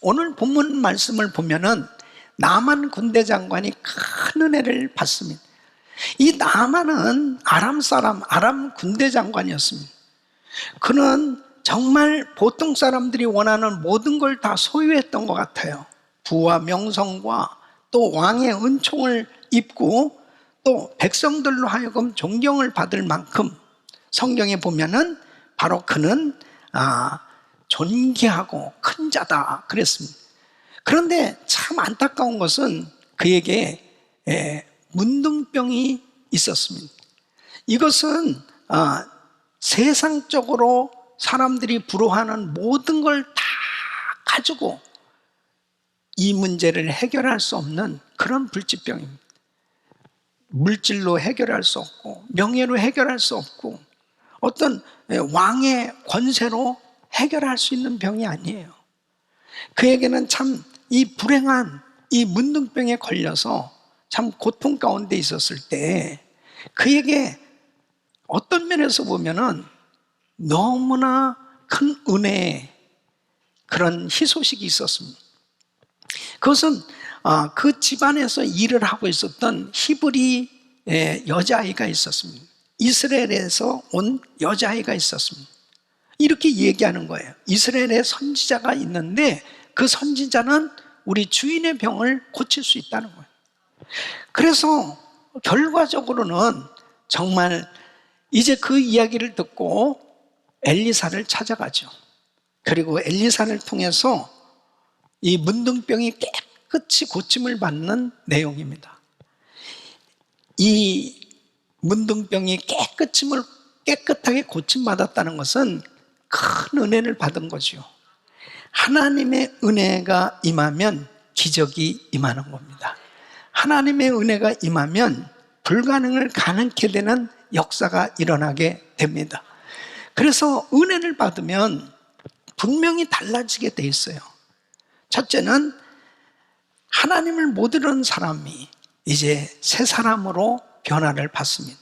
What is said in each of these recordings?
오늘 본문 말씀을 보면은 나만 군대 장관이 큰 은혜를 받습니다. 이 나만은 아람 사람, 아람 군대 장관이었습니다. 그는 정말 보통 사람들이 원하는 모든 걸 다 소유했던 것 같아요. 부와 명성과 또 왕의 은총을 입고 또 백성들로 하여금 존경을 받을 만큼 성경에 보면은 바로 그는 존귀하고 큰 자다 그랬습니다. 그런데 참 안타까운 것은 그에게 문둥병이 있었습니다. 이것은 세상적으로 사람들이 부러워하는 모든 걸 다 가지고 이 문제를 해결할 수 없는 그런 불치병입니다. 물질로 해결할 수 없고 명예로 해결할 수 없고 어떤 왕의 권세로 해결할 수 있는 병이 아니에요. 그에게는 참 이 불행한 이 문둥병에 걸려서 참 고통 가운데 있었을 때 그에게 어떤 면에서 보면은 너무나 큰 은혜의 그런 희소식이 있었습니다. 그것은 그 집안에서 일을 하고 있었던 히브리 여자아이가 있었습니다. 이스라엘에서 온 여자아이가 있었습니다. 이렇게 얘기하는 거예요. 이스라엘에 선지자가 있는데 그 선지자는 우리 주인의 병을 고칠 수 있다는 거예요. 그래서 결과적으로는 정말 이제 그 이야기를 듣고 엘리사를 찾아가죠. 그리고 엘리사를 통해서 이 문둥병이 깨끗이 고침을 받는 내용입니다. 이 문둥병이 깨끗하게 고침받았다는 것은 큰 은혜를 받은 거죠. 하나님의 은혜가 임하면 기적이 임하는 겁니다. 하나님의 은혜가 임하면 불가능을 가능케 되는 역사가 일어나게 됩니다. 그래서 은혜를 받으면 분명히 달라지게 돼 있어요. 첫째는 하나님을 못 이루는 사람이 이제 새 사람으로 변화를 받습니다.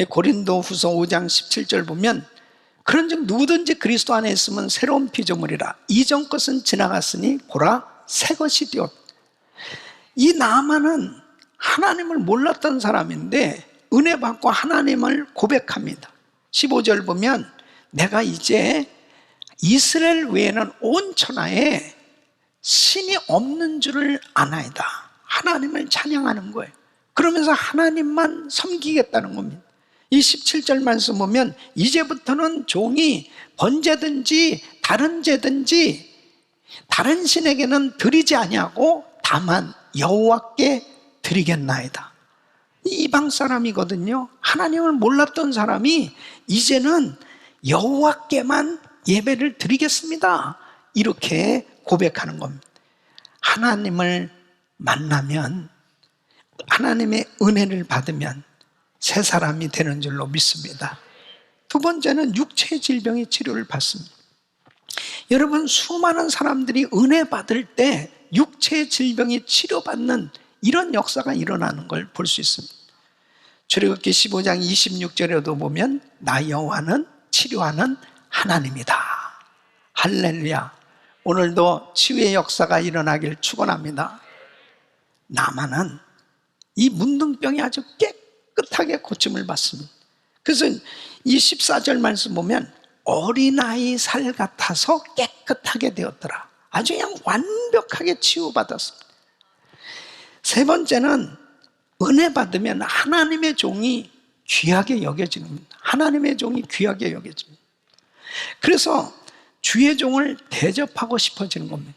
고린도후서 5장 17절 보면 그런즉 누구든지 그리스도 안에 있으면 새로운 피조물이라 이전 것은 지나갔으니 보라 새 것이 되었다. 이 나만은 하나님을 몰랐던 사람인데 은혜 받고 하나님을 고백합니다. 15절 보면 내가 이제 이스라엘 외에는 온 천하에 신이 없는 줄을 아나이다. 하나님을 찬양하는 거예요. 그러면서 하나님만 섬기겠다는 겁니다. 이 17절 말씀 보면 이제부터는 종이 번제든지 다른 제든지 다른 신에게는 드리지 아니하고 다만 여호와께 드리겠나이다. 이방 사람이거든요. 하나님을 몰랐던 사람이 이제는 여호와께만 예배를 드리겠습니다. 이렇게 고백하는 겁니다. 하나님을 만나면 하나님의 은혜를 받으면 새 사람이 되는 줄로 믿습니다. 두 번째는 육체의 질병의 치료를 받습니다. 여러분 수많은 사람들이 은혜 받을 때 육체의 질병이 치료받는 이런 역사가 일어나는 걸 볼 수 있습니다. 출애굽기 15장 26절에도 보면 나 여호와는 치료하는 하나님이다. 할렐루야. 오늘도 치유의 역사가 일어나길 축원합니다. 나만은 이 문둥병이 아주 깨끗하게 고침을 받습니다. 그래서 이 14절 말씀 보면 어린아이 살 같아서 깨끗하게 되었더라. 아주 그냥 완벽하게 치유받았습니다. 세 번째는 은혜 받으면 하나님의 종이 귀하게 여겨지는 겁니다. 하나님의 종이 귀하게 여겨집니다. 그래서 주의 종을 대접하고 싶어지는 겁니다.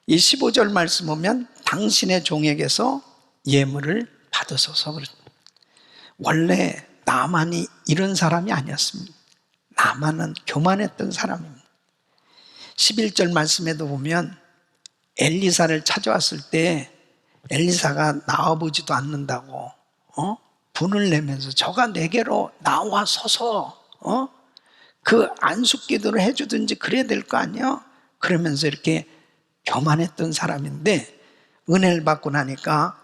이 15절 말씀 보면 당신의 종에게서 예물을 받으소서 그랬습니다. 원래 나만이 이런 사람이 아니었습니다. 나만은 교만했던 사람입니다. 11절 말씀에도 보면 엘리사를 찾아왔을 때 엘리사가 나와보지도 않는다고 분을 내면서 저가 내게로 나와서서 그 안숙기도를 해주든지 그래야 될 거 아니에요. 그러면서 이렇게 교만했던 사람인데 은혜를 받고 나니까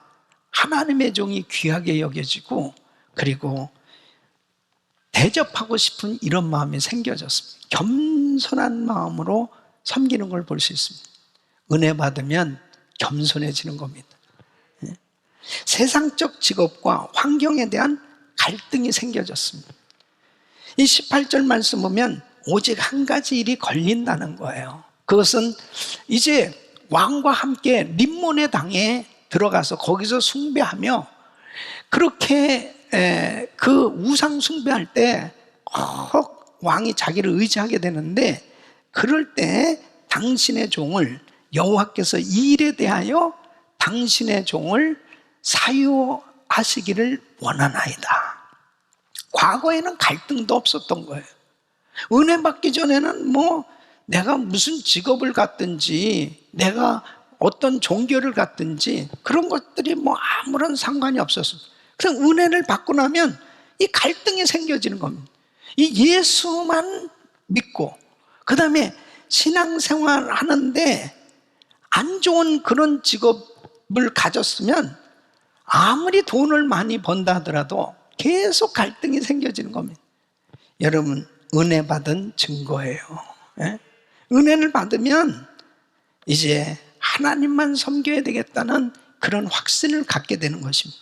하나님의 종이 귀하게 여겨지고, 그리고 대접하고 싶은 이런 마음이 생겨졌습니다. 겸손한 마음으로 섬기는 걸 볼 수 있습니다. 은혜 받으면 겸손해지는 겁니다. 세상적 직업과 환경에 대한 갈등이 생겨졌습니다. 이 18절 말씀 보면 오직 한 가지 일이 걸린다는 거예요. 그것은 이제 왕과 함께 림몬의 당에 들어가서 거기서 숭배하며, 그렇게 그 우상 숭배할 때 왕이 자기를 의지하게 되는데, 그럴 때 당신의 종을, 여호와께서 이 일에 대하여 당신의 종을 사유하시기를 원하나이다. 과거에는 갈등도 없었던 거예요. 은혜 받기 전에는 내가 무슨 직업을 갖든지, 내가 어떤 종교를 갖든지 그런 것들이 아무런 상관이 없었어요. 그래서 은혜를 받고 나면 이 갈등이 생겨지는 겁니다. 이 예수만 믿고 그 다음에 신앙생활 하는데 안 좋은 그런 직업을 가졌으면 아무리 돈을 많이 번다 하더라도 계속 갈등이 생겨지는 겁니다. 여러분, 은혜 받은 증거예요. 은혜를 받으면 이제 하나님만 섬겨야 되겠다는 그런 확신을 갖게 되는 것입니다.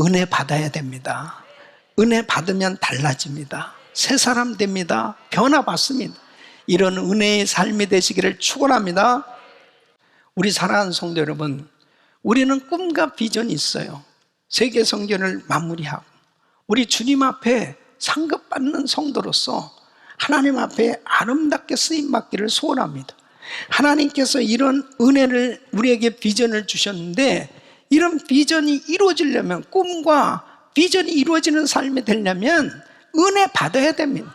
은혜 받아야 됩니다. 은혜 받으면 달라집니다. 새 사람 됩니다. 변화받습니다. 이런 은혜의 삶이 되시기를 축원합니다. 우리 사랑하는 성도 여러분, 우리는 꿈과 비전이 있어요. 세계 선교를 마무리하고 우리 주님 앞에 상급받는 성도로서 하나님 앞에 아름답게 쓰임받기를 소원합니다. 하나님께서 이런 은혜를, 우리에게 비전을 주셨는데, 이런 비전이 이루어지려면, 꿈과 비전이 이루어지는 삶이 되려면 은혜 받아야 됩니다.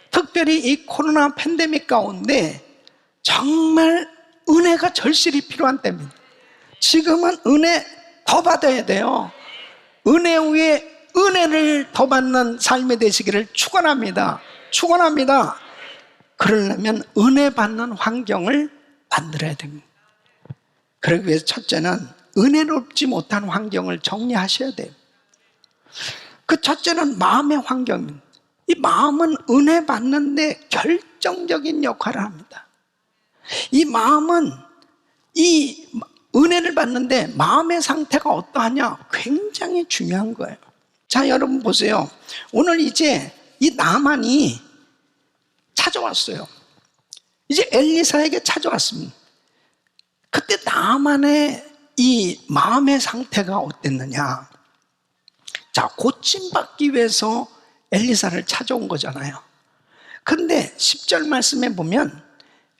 특별히 이 코로나 팬데믹 가운데 정말 은혜가 절실히 필요한 때입니다. 지금은 은혜 더 받아야 돼요. 은혜 위에 은혜를 더 받는 삶이 되시기를 축원합니다. 축원합니다. 그러려면 은혜 받는 환경을 만들어야 됩니다. 그러기 위해서 첫째는 은혜롭지 못한 환경을 정리하셔야 돼요. 그 첫째는 마음의 환경입니다. 이 마음은 은혜 받는데 결정적인 역할을 합니다. 이 마음은 이 은혜를 받는데 마음의 상태가 어떠하냐, 굉장히 중요한 거예요. 자, 여러분 보세요. 오늘 이제 이 나만이 찾아왔어요. 이제 엘리사에게 찾아왔습니다. 그때 나만의 이 마음의 상태가 어땠느냐. 자, 고침받기 위해서 엘리사를 찾아온 거잖아요. 근데 10절 말씀에 보면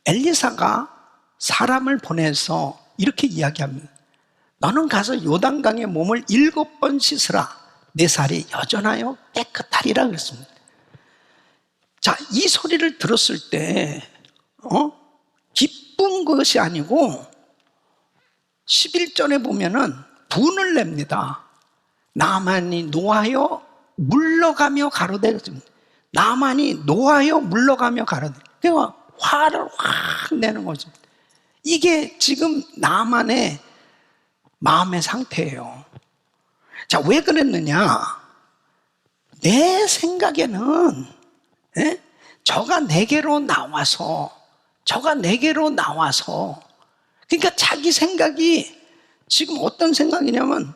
엘리사가 사람을 보내서 이렇게 이야기합니다. 너는 가서 요단강에 몸을 7번 씻으라. 내 살이 여전하여 깨끗하리라 그랬습니다. 자, 이 소리를 들었을 때 기쁜 것이 아니고 11절에 보면은 분을 냅니다. 나만이 노하여 물러가며 가로되, 나만이 노하여 물러가며 가로되, 그러니까 화를 확 내는 거죠. 이게 지금 나만의 마음의 상태예요. 자, 왜 그랬느냐? 내 생각에는 저가 내게로 나와서 그러니까 자기 생각이 지금 어떤 생각이냐면,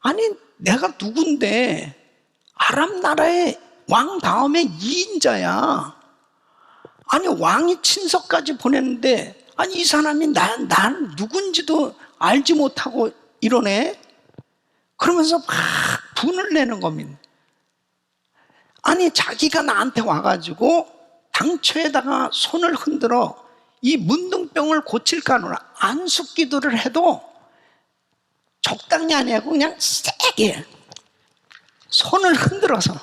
아니 내가 누군데 아람 나라의 왕 다음에 2인자야. 아니 왕이 친서까지 보냈는데, 아니 이 사람이 난 누군지도 알지 못하고 이러네. 그러면서 막 분을 내는 겁니다. 아니 자기가 나한테 와가지고 당초에다가 손을 흔들어 이 문둥병을 고칠까 하노라 안숙기도를 해도 적당히 안 하고 그냥 세게 손을 흔들어서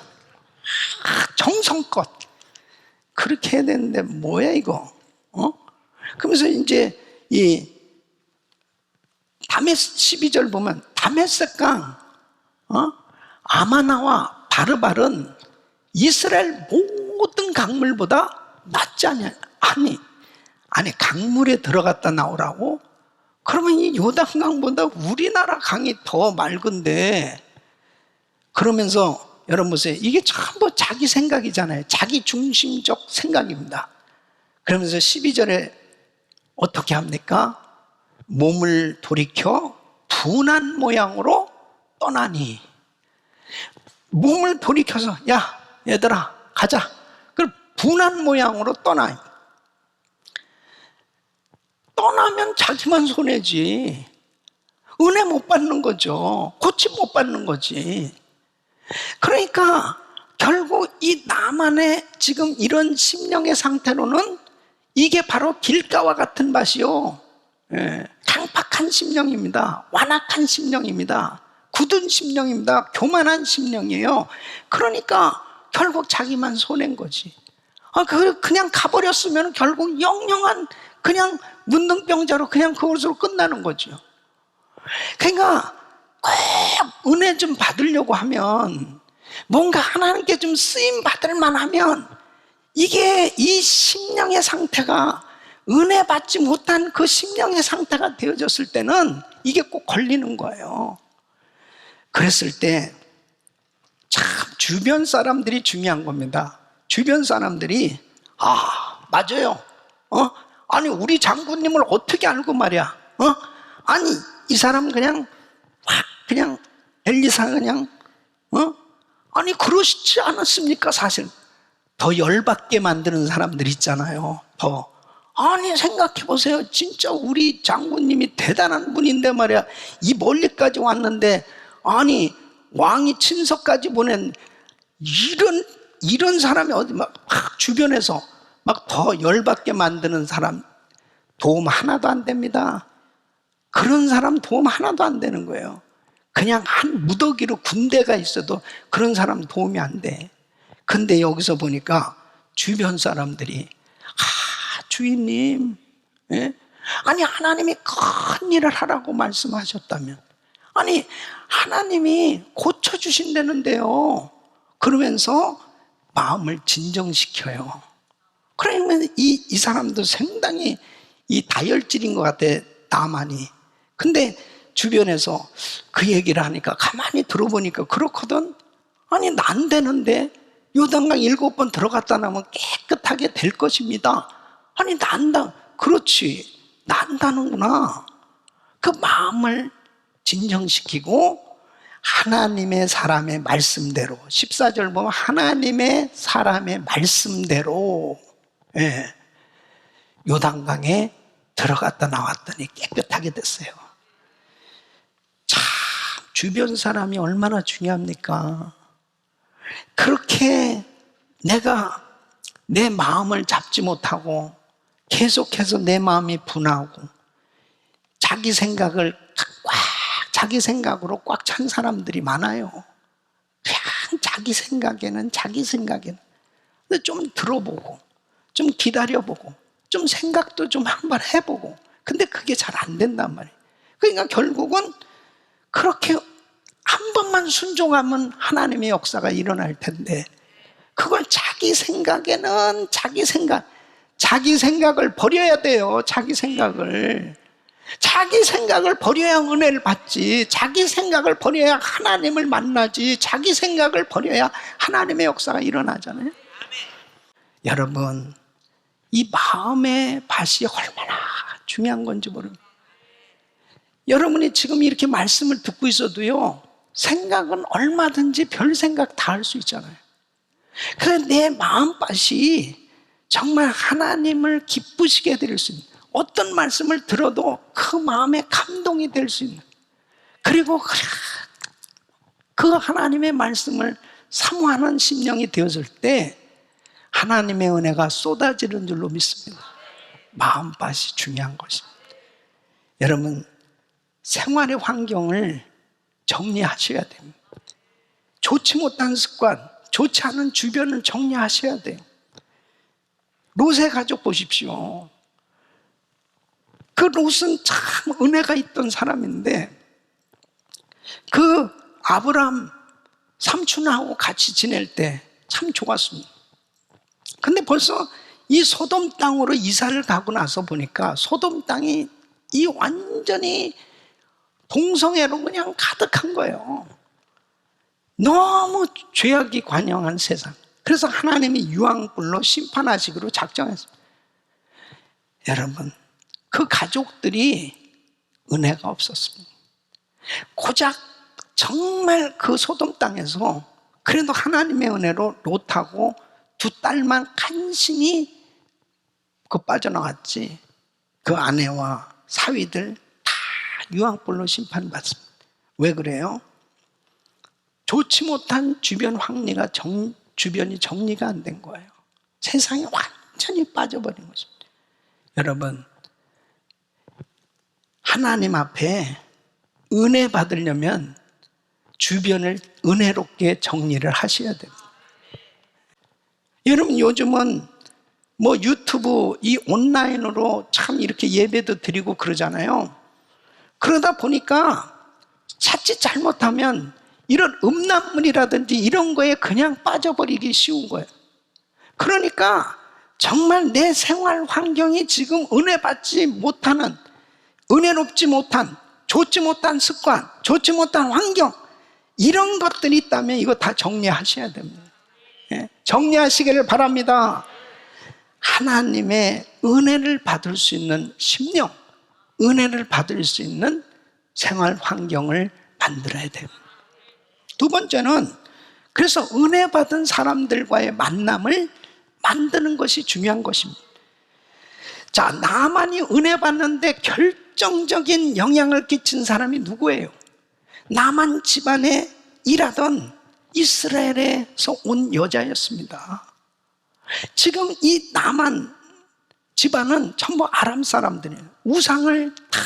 정성껏 그렇게 해야 되는데 뭐야 이거? 그러면서 이제 이 다메스 12절 보면 다메섹강 아마나와 바르발은 이스라엘 모든 강물보다 낫지 않냐. 아니 강물에 들어갔다 나오라고? 그러면 이 요단강보다 우리나라 강이 더 맑은데, 그러면서 여러분 보세요. 이게 전부 자기 생각이잖아요. 자기 중심적 생각입니다. 그러면서 12절에 어떻게 합니까? 몸을 돌이켜 분한 모양으로 떠나니. 몸을 돌이켜서 야 얘들아 가자. 그럼 분한 모양으로 떠나. 떠나면 자기만 손해지. 은혜 못 받는 거죠. 고침 못 받는 거지. 그러니까 결국 이 나만의 지금 이런 심령의 상태로는 이게 바로 길가와 같은 밭이요. 강팍한 심령입니다. 완악한 심령입니다. 굳은 심령입니다. 교만한 심령이에요. 그러니까 결국 자기만 손해인 거지. 그냥 가버렸으면 결국 영영한 그냥 문둥병자로 그냥 그것으로 끝나는 거죠. 그러니까 꼭 은혜 좀 받으려고 하면, 뭔가 하나님께 좀 쓰임 받을 만하면, 이게 이 심령의 상태가 은혜 받지 못한 그 심령의 상태가 되어졌을 때는 이게 꼭 걸리는 거예요. 그랬을 때 참 주변 사람들이 중요한 겁니다. 주변 사람들이 맞아요. 아니 우리 장군님을 어떻게 알고 말이야. 아니 이 사람 그냥 엘리사 그냥 아니 그러시지 않았습니까? 사실 더 열받게 만드는 사람들 있잖아요. 더 아니 생각해 보세요. 진짜 우리 장군님이 대단한 분인데 말이야. 이 멀리까지 왔는데 아니 왕이 친서까지 보낸 이런 사람이 어디 막 주변에서 막 더 열받게 만드는 사람 도움 하나도 안 됩니다. 그런 사람 도움 하나도 안 되는 거예요. 그냥 한 무더기로 군대가 있어도 그런 사람 도움이 안 돼. 근데 여기서 보니까 주변 사람들이 주인님, 아니 하나님이 큰 일을 하라고 말씀하셨다면, 아니 하나님이 고쳐주신다는데요. 그러면서 마음을 진정시켜요. 그러면 이 사람도 상당히 이 다혈질인 것 같아, 나만이. 근데 주변에서 그 얘기를 하니까 가만히 들어보니까 그렇거든. 아니 난 되는데 요단강 7번 들어갔다 나면 깨끗하게 될 것입니다. 아니 난다. 그렇지, 난다는구나. 그 마음을 진정시키고 하나님의 사람의 말씀대로, 14절 보면 하나님의 사람의 말씀대로 요단강에 들어갔다 나왔더니 깨끗하게 됐어요. 참 주변 사람이 얼마나 중요합니까? 그렇게 내가 내 마음을 잡지 못하고 계속해서 내 마음이 분하고 자기 생각을 자기 생각으로 꽉 찬 사람들이 많아요. 그냥 자기 생각에는 근데 좀 들어보고 좀 기다려보고 좀 생각도 좀 한번 해보고, 근데 그게 잘 안 된단 말이에요. 그러니까 결국은 그렇게 한 번만 순종하면 하나님의 역사가 일어날 텐데, 그걸 자기 생각에는 자기 생각을 버려야 돼요. 자기 생각을 버려야 은혜를 받지. 자기 생각을 버려야 하나님을 만나지. 자기 생각을 버려야 하나님의 역사가 일어나잖아요. 여러분, 이 마음의 밭이 얼마나 중요한 건지 모릅니다. 여러분이 지금 이렇게 말씀을 듣고 있어도요, 생각은 얼마든지 별 생각 다 할 수 있잖아요. 그래서 내 마음밭이 정말 하나님을 기쁘시게 드릴 수 있는, 어떤 말씀을 들어도 그 마음에 감동이 될 수 있는, 그리고 그 하나님의 말씀을 사모하는 심령이 되었을 때 하나님의 은혜가 쏟아지는 줄로 믿습니다. 마음밭이 중요한 것입니다. 여러분, 생활의 환경을 정리하셔야 됩니다. 좋지 못한 습관, 좋지 않은 주변을 정리하셔야 돼요. 롯의 가족 보십시오. 그 롯은 참 은혜가 있던 사람인데, 그 아브람 삼촌하고 같이 지낼 때 참 좋았습니다. 근데 벌써 이 소돔 땅으로 이사를 가고 나서 보니까 소돔 땅이 이 완전히 동성애로 그냥 가득한 거예요. 너무 죄악이 관영한 세상. 그래서 하나님이 유황불로 심판하시기로 작정했습니다. 여러분, 그 가족들이 은혜가 없었습니다. 고작 정말 그 소돔 땅에서 그래도 하나님의 은혜로 롯하고 두 딸만 간신히 빠져나갔지, 그 아내와 사위들 다 유황불로 심판받습니다. 왜 그래요? 좋지 못한 주변 황리가 주변이 정리가 안 된 거예요. 세상에 완전히 빠져버린 것입니다. 여러분, 하나님 앞에 은혜 받으려면 주변을 은혜롭게 정리를 하셔야 됩니다. 여러분, 요즘은 뭐 유튜브 이 온라인으로 참 이렇게 예배도 드리고 그러잖아요. 그러다 보니까 자칫 잘못하면 이런 음란물이라든지 이런 거에 그냥 빠져버리기 쉬운 거예요. 그러니까 정말 내 생활 환경이 지금 은혜 받지 못하는, 은혜롭지 못한, 좋지 못한 습관, 좋지 못한 환경, 이런 것들이 있다면 이거 다 정리하셔야 됩니다. 정리하시기를 바랍니다. 하나님의 은혜를 받을 수 있는 심령, 은혜를 받을 수 있는 생활 환경을 만들어야 됩니다. 두 번째는, 그래서 은혜 받은 사람들과의 만남을 만드는 것이 중요한 것입니다. 자, 나만이 은혜 받는데 결정적인 영향을 끼친 사람이 누구예요? 나만 집안에 일하던 이스라엘에서 온 여자였습니다. 지금 이 나만 집안은 전부 아람 사람들이에요. 우상을 다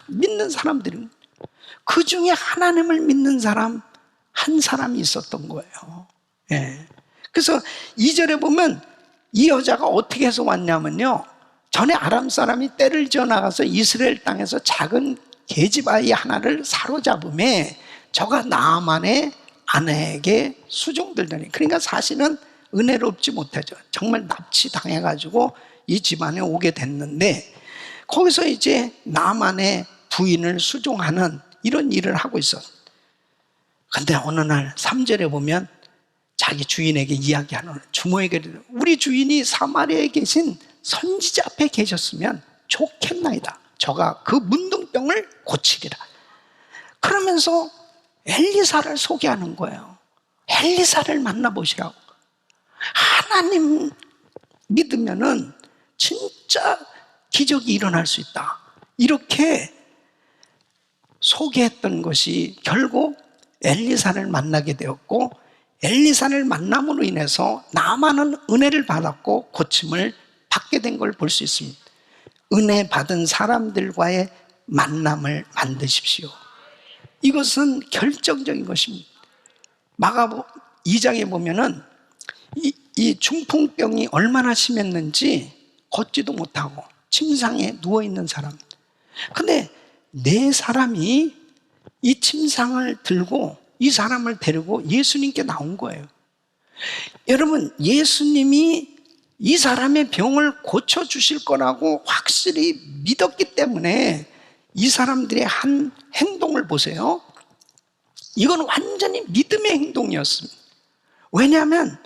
믿는 사람들이에요. 그 중에 하나님을 믿는 사람 한 사람이 있었던 거예요. 예. 그래서 2절에 보면 이 여자가 어떻게 해서 왔냐면요, 전에 아람 사람이 떼를 지어 나가서 이스라엘 땅에서 작은 계집아이 하나를 사로잡음에 저가 나아만의 아내에게 수종들더니, 그러니까 사실은 은혜롭지 못하죠. 정말 납치당해가지고 이 집안에 오게 됐는데, 거기서 이제 나아만의 부인을 수종하는 이런 일을 하고 있었어요. 근데 어느 날 3절에 보면 자기 주인에게 이야기하는 거예요. 주모에게, 우리 주인이 사마리아에 계신 선지자 앞에 계셨으면 좋겠나이다. 저가 그 문둥병을 고치리라. 그러면서 엘리사를 소개하는 거예요. 엘리사를 만나보시라고. 하나님 믿으면은 진짜 기적이 일어날 수 있다. 이렇게 소개했던 것이 결국 엘리사를 만나게 되었고, 엘리사를 만남으로 인해서 나만은 은혜를 받았고 고침을 받게 된 걸 볼 수 있습니다. 은혜 받은 사람들과의 만남을 만드십시오. 이것은 결정적인 것입니다. 마가복음 2장에 보면은 이 중풍병이 얼마나 심했는지 걷지도 못하고 침상에 누워있는 사람. 근데 네 사람이 이 침상을 들고 이 사람을 데리고 예수님께 나온 거예요. 여러분, 예수님이 이 사람의 병을 고쳐주실 거라고 확실히 믿었기 때문에 이 사람들의 한 행동을 보세요. 이건 완전히 믿음의 행동이었습니다. 왜냐하면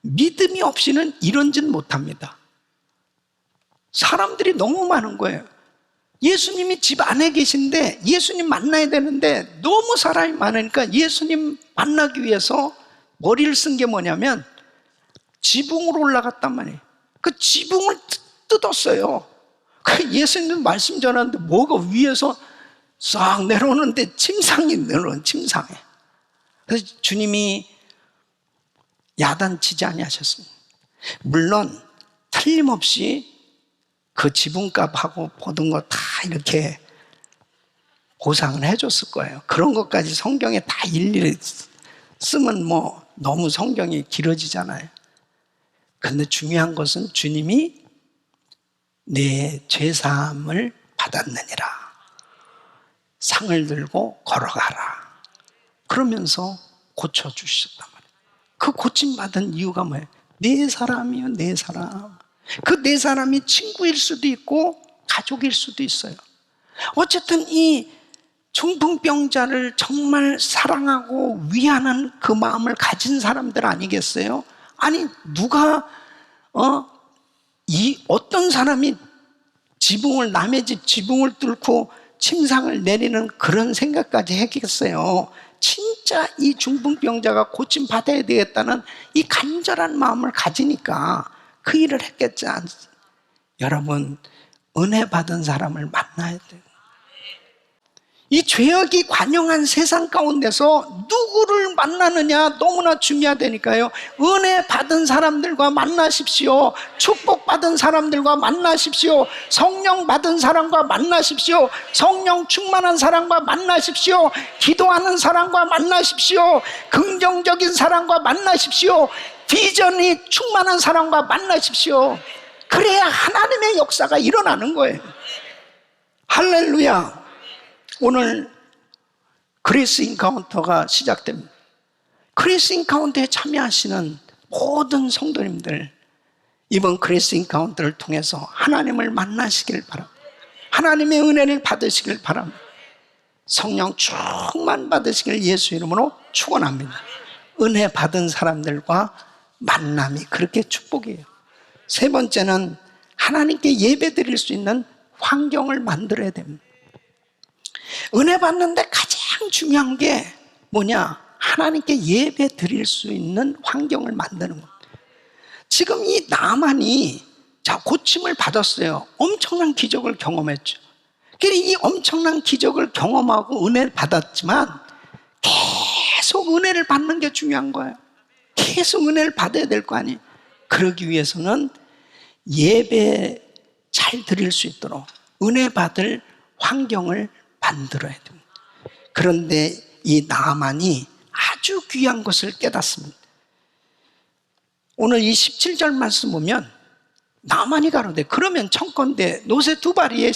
믿음이 없이는 이런 짓 못합니다. 사람들이 너무 많은 거예요. 예수님이 집 안에 계신데 예수님 만나야 되는데 너무 사람이 많으니까 예수님 만나기 위해서 머리를 쓴 게 뭐냐면 지붕으로 올라갔단 말이에요. 그 지붕을 뜯었어요. 그 예수님 말씀 전하는데 뭐가 위에서 싹 내려오는데 침상이 내려오는 침상에. 그래서 주님이 야단치지 아니하셨습니다. 물론 틀림없이 그 지붕값하고 모든 거 다 이렇게 보상을 해줬을 거예요. 그런 것까지 성경에 다 일일이 쓰면 뭐 너무 성경이 길어지잖아요. 그런데 중요한 것은 주님이 내 죄사함을 받았느니라, 상을 들고 걸어가라, 그러면서 고쳐주셨단 말이에요. 그 고침받은 이유가 뭐예요? 네 사람이요, 네 사람. 그 네 사람이 친구일 수도 있고 가족일 수도 있어요. 어쨌든 이 중풍병자를 정말 사랑하고 위하는 그 마음을 가진 사람들 아니겠어요? 아니 누가 이 어떤 사람이 남의 집 지붕을 뚫고 침상을 내리는 그런 생각까지 했겠어요? 진짜 이 중풍병자가 고침 받아야 되겠다는 이 간절한 마음을 가지니까 그 일을 했겠지 않습니까? 여러분, 은혜 받은 사람을 만나야 돼요. 이 죄악이 관영한 세상 가운데서 누구를 만나느냐 너무나 중요하다니까요. 은혜 받은 사람들과 만나십시오. 축복받은 사람들과 만나십시오. 성령 받은 사람과 만나십시오. 성령 충만한 사람과 만나십시오. 기도하는 사람과 만나십시오. 긍정적인 사람과 만나십시오. 비전이 충만한 사람과 만나십시오. 그래야 하나님의 역사가 일어나는 거예요. 할렐루야. 오늘 그레이스 인카운터가 시작됩니다. 그레이스 인카운터에 참여하시는 모든 성도님들, 이번 그레이스 인카운터를 통해서 하나님을 만나시길 바랍니다. 하나님의 은혜를 받으시길 바랍니다. 성령 충만 받으시길 예수 이름으로 축원합니다. 은혜 받은 사람들과 만남이 그렇게 축복이에요. 세 번째는 하나님께 예배 드릴 수 있는 환경을 만들어야 됩니다. 은혜 받는데 가장 중요한 게 뭐냐? 하나님께 예배 드릴 수 있는 환경을 만드는 겁니다. 지금 이 나만이 고침을 받았어요. 엄청난 기적을 경험했죠. 이 엄청난 기적을 경험하고 은혜를 받았지만 계속 은혜를 받는 게 중요한 거예요. 계속 은혜를 받아야 될 거 아니에요. 그러기 위해서는 예배 잘 드릴 수 있도록 은혜 받을 환경을 만들어야 됩니다. 그런데 이 나만이 아주 귀한 것을 깨닫습니다. 오늘 이 17절 말씀 보면 나만이 가로되 그러면 청컨대 노새 두 바리의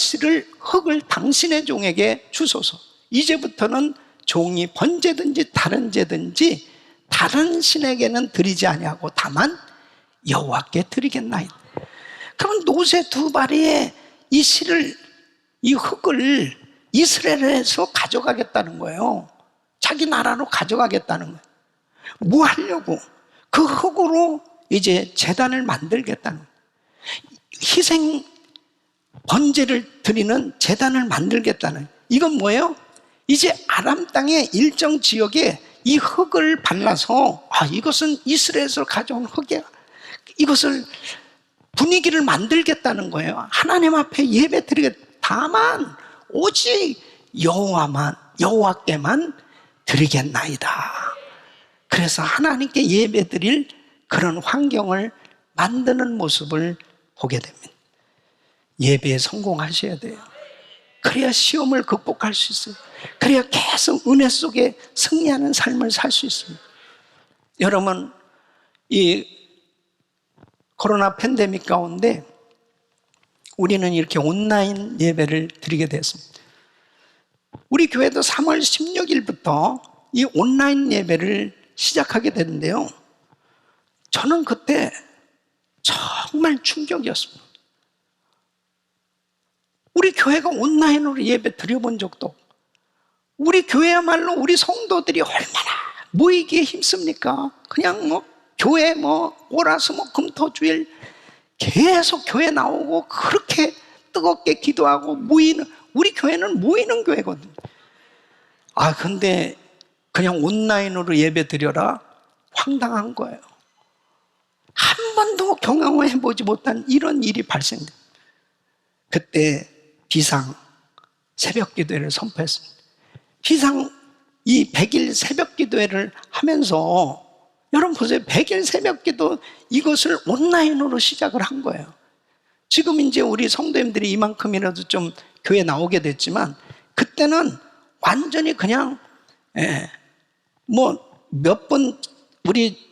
흙을 당신의 종에게 주소서. 이제부터는 종이 번제든지 다른 제든지 다른 신에게는 드리지 아니하고 다만 여호와께 드리겠나이다. 그러면 노새 두 바리의 이 흙을 이스라엘에서 가져가겠다는 거예요. 자기 나라로 가져가겠다는 거예요. 뭐 하려고? 그 흙으로 이제 제단을 만들겠다는 거예요. 희생 번제를 드리는 제단을 만들겠다는 거예요. 이건 뭐예요? 이제 아람 땅의 일정 지역에 이 흙을 발라서 이것은 이스라엘에서 가져온 흙이야. 이것을 분위기를 만들겠다는 거예요. 하나님 앞에 예배 드리겠다. 다만 오직 여호와께만 드리겠나이다. 그래서 하나님께 예배 드릴 그런 환경을 만드는 모습을 보게 됩니다. 예배에 성공하셔야 돼요. 그래야 시험을 극복할 수 있어요. 그래야 계속 은혜 속에 승리하는 삶을 살 수 있습니다. 여러분, 이 코로나 팬데믹 가운데 우리는 이렇게 온라인 예배를 드리게 됐습니다. 우리 교회도 3월 16일부터 이 온라인 예배를 시작하게 됐는데요. 저는 그때 정말 충격이었습니다. 우리 교회가 온라인으로 예배 드려본 적도 없고, 우리 교회야말로 우리 성도들이 얼마나 모이기에 힘씁니까? 그냥 교회 오라서 금토주일 계속 교회 나오고 그렇게 뜨겁게 기도하고 모이는, 우리 교회는 모이는 교회거든요. 근데 그냥 온라인으로 예배 드려라? 황당한 거예요. 한 번도 경험해보지 못한 이런 일이 발생돼요. 그때 비상 새벽 기도회를 선포했습니다. 비상 이 100일 새벽 기도회를 하면서 여러분 보세요. 100일 새벽 기도 이것을 온라인으로 시작을 한 거예요. 지금 이제 우리 성도님들이 이만큼이라도 좀 교회 나오게 됐지만 그때는 완전히 그냥 몇 번 우리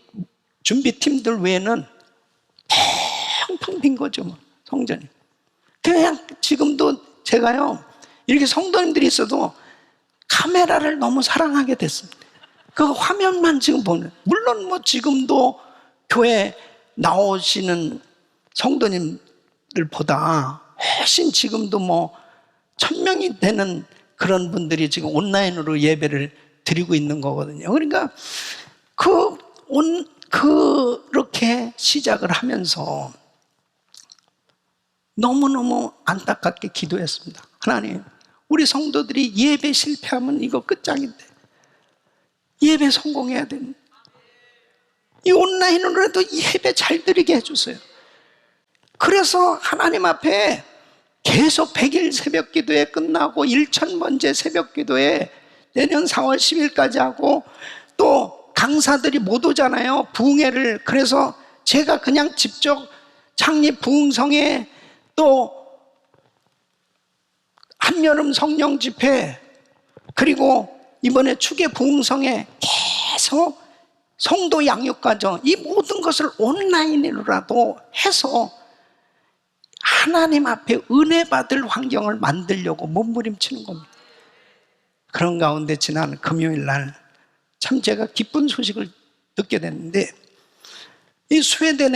준비팀들 외에는 텅텅 빈 거죠. 성전이. 그냥 지금도 제가요 이렇게 성도님들이 있어도 카메라를 너무 사랑하게 됐습니다. 그 화면만 지금 보는, 물론 지금도 교회 나오시는 성도님들보다 훨씬 지금도 뭐 1000명이 되는 그런 분들이 지금 온라인으로 예배를 드리고 있는 거거든요. 그러니까 그렇게 시작을 하면서 너무너무 안타깝게 기도했습니다. 하나님, 우리 성도들이 예배 실패하면 이거 끝장인데 예배 성공해야 되는데 이 온라인으로라도 예배 잘 드리게 해주세요. 그래서 하나님 앞에 계속 100일 새벽 기도회 끝나고 1000번째 새벽 기도회 내년 4월 10일까지 하고 또 강사들이 못 오잖아요, 부흥회를. 그래서 제가 그냥 직접 창립 부흥성회 또 한여름 성령 집회 그리고 이번에 추계 부흥성회 계속 성도 양육 과정 이 모든 것을 온라인으로라도 해서 하나님 앞에 은혜 받을 환경을 만들려고 몸부림치는 겁니다. 그런 가운데 지난 금요일 날 참 제가 기쁜 소식을 듣게 됐는데 이 스웨덴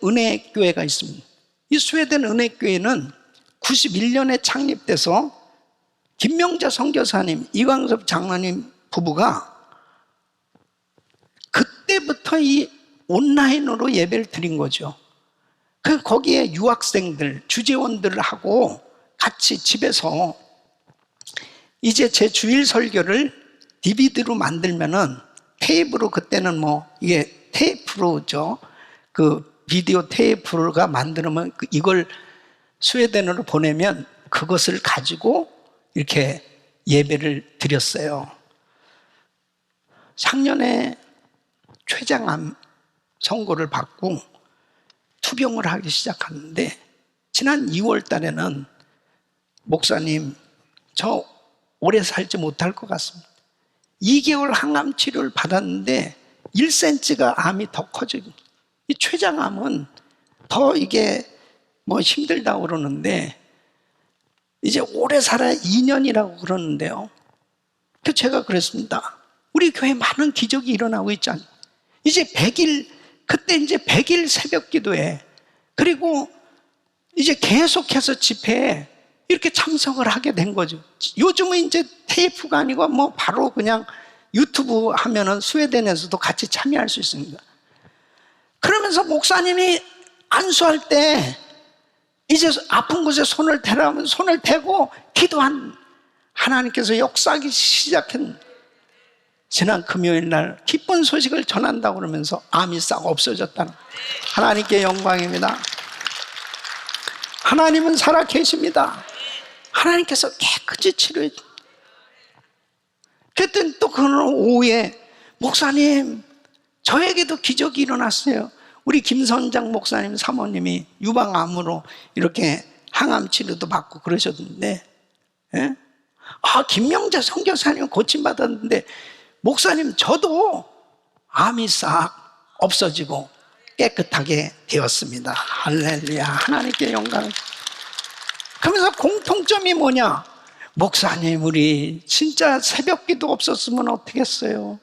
은혜교회가 있습니다. 이 스웨덴 은혜교회는 91년에 창립돼서 김명자 선교사님, 이광섭 장로님 부부가 그때부터 이 온라인으로 예배를 드린 거죠. 거기에 유학생들, 주재원들하고 같이 집에서 이제 제 주일 설교를 DVD로 만들면은 테이프로, 그때는 뭐 이게 테이프로죠. 그 비디오 테이프가 만들면 이걸 스웨덴으로 보내면 그것을 가지고 이렇게 예배를 드렸어요. 작년에 췌장암 선고를 받고 투병을 하기 시작하는데 지난 2월 달에는 목사님, 저 오래 살지 못할 것 같습니다. 2개월 항암 치료를 받았는데 1cm가 암이 더 커지고, 이 췌장암은 더 이게 뭐 힘들다고 그러는데 이제 오래 살아야 2년이라고 그러는데요. 그래서 제가 그랬습니다. 우리 교회에 많은 기적이 일어나고 있지 않나요? 이제 100일, 그때 이제 100일 새벽 기도에 그리고 이제 계속해서 집회에 이렇게 참석을 하게 된 거죠. 요즘은 이제 테이프가 아니고 뭐 바로 그냥 유튜브 하면은 스웨덴에서도 같이 참여할 수 있습니다. 그러면서 목사님이 안수할 때 이제 아픈 곳에 손을 대라면 손을 대고 기도한 하나님께서 역사하기 시작한 지난 금요일 날 기쁜 소식을 전한다고 그러면서 암이 싹 없어졌다는, 하나님께 영광입니다. 하나님은 살아 계십니다. 하나님께서 깨끗이 치료해 줍니다. 그랬더니 또 그날 오후에 목사님, 저에게도 기적이 일어났어요. 우리 김선장 목사님 사모님이 유방암으로 이렇게 항암 치료도 받고 그러셨는데, 예? 김명자 선교사님 고침받았는데 목사님, 저도 암이 싹 없어지고 깨끗하게 되었습니다. 할렐루야, 하나님께 영광을. 그러면서 공통점이 뭐냐? 목사님, 우리 진짜 새벽기도 없었으면 어떻겠어요?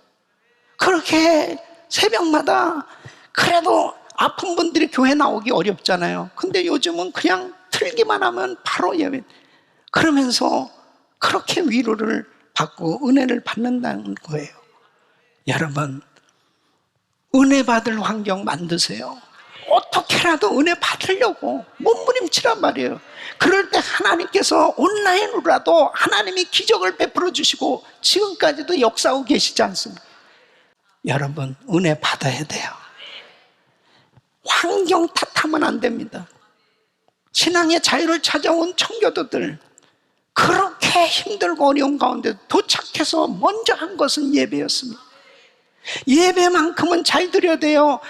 그렇게 새벽마다, 그래도 아픈 분들이 교회 나오기 어렵잖아요. 근데 요즘은 그냥 틀기만 하면 바로 예배. 그러면서 그렇게 위로를 받고 은혜를 받는다는 거예요. 여러분, 은혜 받을 환경 만드세요. 어떻게라도 은혜 받으려고 몸부림치란 말이에요. 그럴 때 하나님께서 온라인으로라도 하나님이 기적을 베풀어 주시고 지금까지도 역사하고 계시지 않습니까? 여러분, 은혜 받아야 돼요. 환경 탓하면 안 됩니다. 신앙의 자유를 찾아온 청교도들, 그렇게 힘들고 어려운 가운데 도착해서 먼저 한 것은 예배였습니다. 예배만큼은 잘 드려야 돼요.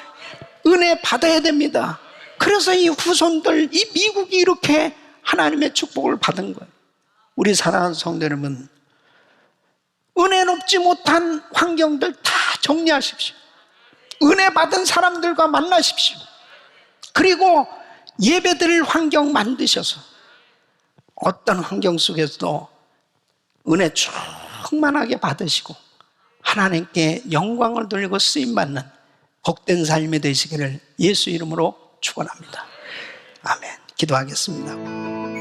은혜 받아야 됩니다. 그래서 이 후손들, 이 미국이 이렇게 하나님의 축복을 받은 거예요. 우리 사랑하는 성도 여러분, 은혜 높지 못한 환경들 다 정리하십시오. 은혜 받은 사람들과 만나십시오. 그리고 예배드릴 환경 만드셔서 어떤 환경 속에서도 은혜 충만하게 받으시고 하나님께 영광을 돌리고 쓰임받는 복된 삶이 되시기를 예수 이름으로 축원합니다. 아멘. 기도하겠습니다.